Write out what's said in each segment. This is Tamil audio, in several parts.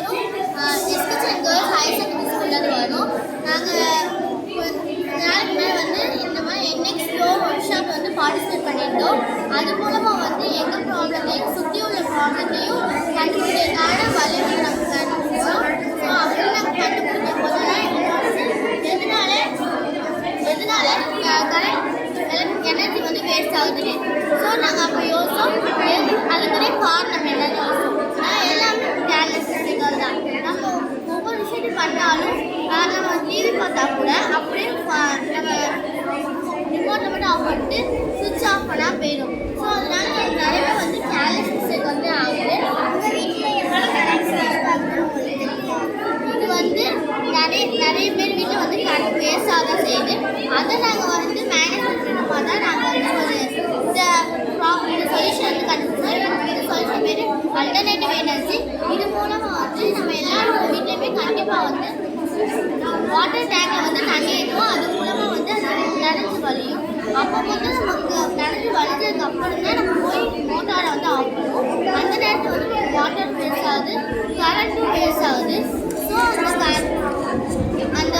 வரும். SKS and girls higher secondary ஸ்கூல்லேருந்து வரும். நாங்கள் நாளைக்கு மேலே வந்து இந்த மாதிரி என்எக்ஸ் ஃப்ளோ ஒர்க் ஷாப் வந்து பார்ட்டிசிபேட் பண்ணியிருந்தோம். அது மூலமாக வந்து எங்கள் ப்ராப்ளத்தையும் சுற்றி உள்ள ப்ராப்ளத்தையும் கண்டுபிடிக்கிறதுக்கான வழிமுறை நாங்கள் கண்டுபிடிச்சோம். ஸோ அப்படி நாங்கள் கண்டுபிடிக்கும் போதெல்லாம் எதனால கரண்ட் எனர்ஜி வந்து வேஸ்ட் ஆகுதுன்னு. ஸோ நாங்கள் அப்போ யோசிச்சோம், அதுக்குரிய காரணம் என்னன்னு யோசிச்சோம். எல்லாமே கேர்லெஸ் மிஸ்டேக்காக தான். நம்ம ஒவ்வொரு விஷயத்தையும் பண்ணாலும் நம்ம டிவி பார்த்தா கூட அப்படியே நம்ம ரிமோட்டை மட்டும் ஆஃப் பண்ணிட்டு சுவிட்ச் ஆஃப் பண்ணால் போயிடும். ஸோ அதனால நிறைய பேர் வந்து கேர்லெஸ் மிஸ்டேக் வந்து ஆகுது. இது வந்து நிறைய பேர் வீட்டில் வந்து கரண்ட் வேஸ்ட் ஆக தான் செய்யுது. அதை நாங்கள் வந்து மேனேஜ்மெண்ட் மூலமாக தான் நாங்கள் வந்து ஒரு இந்த சொல்யூஷன் வந்து கண்டுபிடிச்சோம். இந்த சொல்யூஷன் பேர் அல்டர்னேட்டிவ் எனர்ஜி. இது மூலமாக வந்து நம்ம எல்லாரோட வீட்லேயுமே கண்டிப்பாக வந்து வாட்டர் டேங்கை வந்து தண்ணி ஏற்றுவோம். அது மூலமாக வந்து அது நினைஞ்சு வலியும். அப்போ வந்து நமக்கு நினைஞ்சு வலிஞ்சதுக்கு அப்புறம் தான் நம்ம போய் மோட்டாரை வந்து ஆஃப் பண்ணுவோம். அந்த நேரத்தில் வந்து வாட்டர் வேஸ்ட் ஆகுது, கரண்ட்டும் வேஸ்ட் ஆகுது. ஸோ அந்த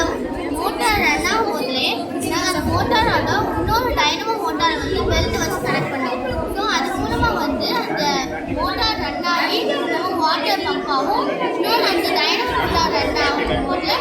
மோட்டார் ரன் ஆகும் போதுலேயே நாங்கள் அந்த மோட்டாரோட இன்னொரு டைனமோ மோட்டாரை வந்து பெல்ட் வச்சு கனெக்ட் பண்ணுவோம். ஸோ அது மூலமாக வந்து அந்த மோட்டார் ரன் ஆகி நம்ம வாட்டர் பம்ப் ஆகும். இன்னொரு அந்த டைனமோ மோட்டார் ரன் ஆகும் போது